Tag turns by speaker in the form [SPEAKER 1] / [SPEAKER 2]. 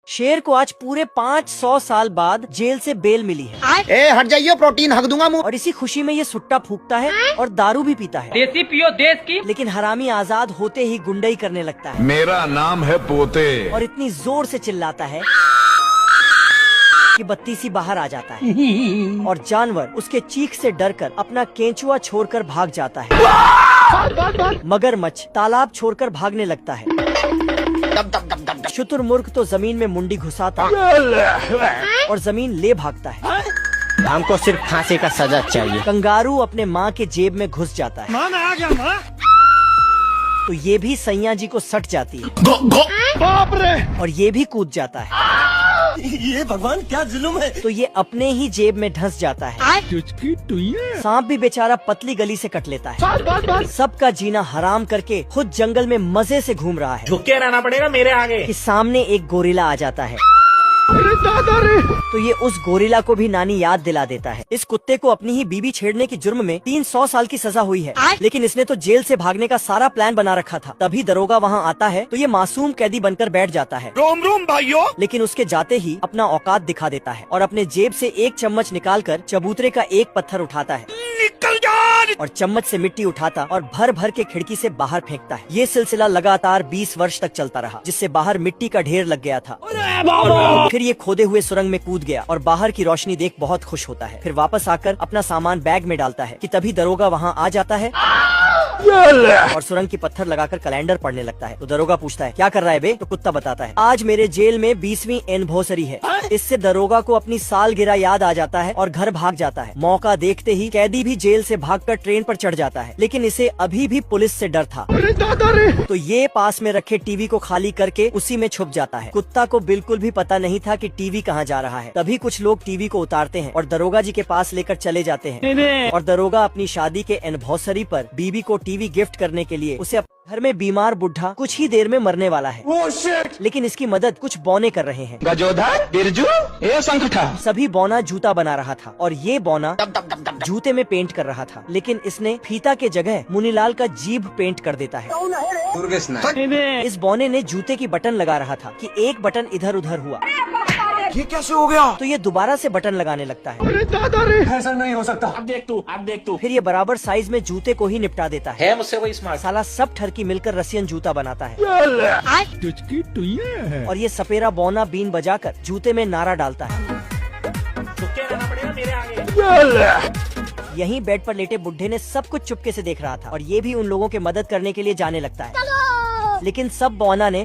[SPEAKER 1] शेर को आज पूरे 500 साल बाद जेल से बेल मिली है।
[SPEAKER 2] ए हट जाइए, प्रोटीन हक दूंगा मुंह।
[SPEAKER 1] और इसी खुशी में ये सुट्टा फूकता है और दारू भी पीता है।
[SPEAKER 3] देसी पियो देश की।
[SPEAKER 1] लेकिन हरामी आजाद होते ही गुंडई करने लगता है
[SPEAKER 4] मेरा नाम है पोते।
[SPEAKER 1] और इतनी जोर से चिल्लाता है कि बत्तीसी बाहर आ जाता है और जानवर उसके चीख से डरकर अपना केंचुआ छोड़कर भाग जाता है। मगरमच्छ तालाब छोड़कर भागने लगता है। शुतुरमुर्ग तो जमीन में मुंडी घुसाता है और जमीन ले भागता है।
[SPEAKER 2] हमको सिर्फ फांसी का सजा चाहिए।
[SPEAKER 1] कंगारू अपने माँ के जेब में घुस जाता है।
[SPEAKER 2] माँ मैं आ गया माँ।
[SPEAKER 1] तो ये भी सैया जी को सट जाती है
[SPEAKER 2] बाप रे।
[SPEAKER 1] और ये भी कूद जाता है।
[SPEAKER 2] ये भगवान क्या जुल्म है।
[SPEAKER 1] तो ये अपने ही जेब में धंस जाता है। सांप भी बेचारा पतली गली से कट लेता है। सबका जीना हराम करके खुद जंगल में मजे से घूम रहा है।
[SPEAKER 2] झुक के रहना पड़ेगा मेरे आगे।
[SPEAKER 1] कि सामने एक गोरिल्ला आ जाता है।
[SPEAKER 2] अरे दादा रे।
[SPEAKER 1] तो ये उस गोरिल्ला को भी नानी याद दिला देता है। इस कुत्ते को अपनी ही बीबी छेड़ने के जुर्म में 300 साल की सजा हुई है। लेकिन इसने तो जेल से भागने का सारा प्लान बना रखा था। तभी दरोगा वहाँ आता है तो ये मासूम कैदी बनकर बैठ जाता है।
[SPEAKER 2] रोम रोम भाइयों।
[SPEAKER 1] लेकिन उसके जाते ही अपना औकात दिखा देता है और अपने जेब से एक चम्मच निकालकर चबूतरे का एक पत्थर उठाता है।
[SPEAKER 2] निकल जा।
[SPEAKER 1] और चम्मच से मिट्टी उठाता और भर भर के खिड़की से बाहर फेंकता है। ये सिलसिला लगातार 20 वर्ष तक चलता रहा, जिससे बाहर मिट्टी का ढेर लग गया था। फिर ये खोदे हुए सुरंग में कूद गया और बाहर की रोशनी देख बहुत खुश होता है। फिर वापस आकर अपना सामान बैग में डालता है कि तभी दरोगा वहाँ आ जाता है और सुरंग की पत्थर लगाकर कैलेंडर पढ़ने लगता है। तो दरोगा पूछता है क्या कर रहा है बे? तो कुत्ता बताता है आज मेरे जेल में 20वीं एनिवर्सरी है। इससे दरोगा को अपनी सालगिरह याद आ जाता है और घर भाग जाता है। मौका देखते ही कैदी भी जेल से भागकर ट्रेन पर चढ़ जाता है। लेकिन इसे अभी भी पुलिस से डर था।
[SPEAKER 2] अरे दादा रे।
[SPEAKER 1] तो ये पास में रखे टीवी को खाली करके उसी में छुप जाता है। कुत्ता को बिल्कुल भी पता नहीं था कि टीवी कहाँ जा रहा है। तभी कुछ लोग टीवी को उतारते हैं और दरोगा जी के पास लेकर चले जाते हैं। और दरोगा अपनी शादी के एनिवर्सरी पर बीबी को टीवी गिफ्ट करने के लिए उसे घर में बीमार बुढ़ा कुछ ही देर में मरने वाला है। लेकिन इसकी मदद कुछ बौने कर रहे हैं।
[SPEAKER 2] गजोधर, बिरजू, ए संकटा।
[SPEAKER 1] सभी बौना जूता बना रहा था और ये बौना जूते में पेंट कर रहा था। लेकिन इसने फीता के जगह मुनीलाल का जीभ पेंट कर देता है। इस बौने ने जूते की बटन लगा रहा था कि एक बटन इधर उधर हुआ।
[SPEAKER 2] ये कैसे हो गया?
[SPEAKER 1] तो ये दोबारा से बटन लगाने लगता है।
[SPEAKER 2] अरे दादा रे। ऐसा नहीं हो सकता। अब देख तू।
[SPEAKER 1] फिर ये बराबर साइज में जूते को ही निपटा देता है।
[SPEAKER 2] मुझसे कोई स्मार्ट।
[SPEAKER 1] साला सब ठरकी मिलकर रसियन जूता बनाता है। और ये सपेरा बौना बीन बजाकर जूते में नारा डालता है।
[SPEAKER 2] झुक के रहना पड़ेगा मेरे आगे।
[SPEAKER 1] यहीं बेड पर लेटे बुढ़े ने सब कुछ चुपके से देख रहा था और ये भी उन लोगों की मदद करने के लिए जाने लगता है। लेकिन सब बौना ने